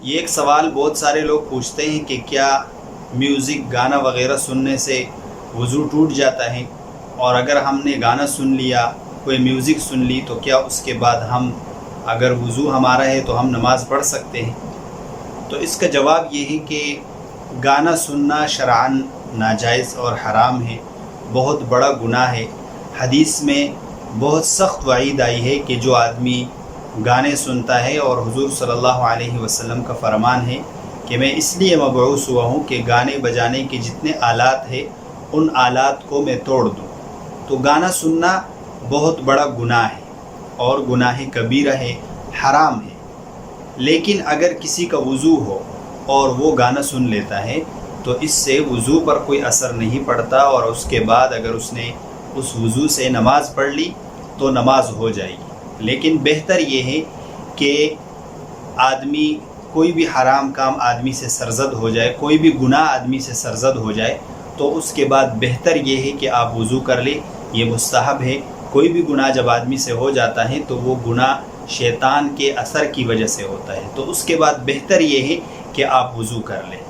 یہ ایک سوال بہت سارے لوگ پوچھتے ہیں کہ کیا میوزک گانا وغیرہ سننے سے وضو ٹوٹ جاتا ہے، اور اگر ہم نے گانا سن لیا، کوئی میوزک سن لی، تو کیا اس کے بعد ہم اگر وضو ہمارا ہے تو ہم نماز پڑھ سکتے ہیں؟ تو اس کا جواب یہ ہے کہ گانا سننا شرعاً ناجائز اور حرام ہے، بہت بڑا گناہ ہے۔ حدیث میں بہت سخت وعید آئی ہے کہ جو آدمی گانے سنتا ہے، اور حضور صلی اللہ علیہ وسلم کا فرمان ہے کہ میں اس لیے مبعوث ہوا ہوں کہ گانے بجانے کے جتنے آلات ہیں ان آلات کو میں توڑ دوں۔ تو گانا سننا بہت بڑا گناہ ہے اور گناہ کبیرہ ہے، حرام ہے۔ لیکن اگر کسی کا وضو ہو اور وہ گانا سن لیتا ہے تو اس سے وضو پر کوئی اثر نہیں پڑتا، اور اس کے بعد اگر اس نے اس وضو سے نماز پڑھ لی تو نماز ہو جائے گی۔ لیکن بہتر یہ ہے کہ آدمی کوئی بھی حرام کام آدمی سے سرزد ہو جائے، کوئی بھی گناہ آدمی سے سرزد ہو جائے تو اس کے بعد بہتر یہ ہے کہ آپ وضو کر لیں، یہ مستحب ہے۔ کوئی بھی گناہ جب آدمی سے ہو جاتا ہے تو وہ گناہ شیطان کے اثر کی وجہ سے ہوتا ہے، تو اس کے بعد بہتر یہ ہے کہ آپ وضو کر لیں۔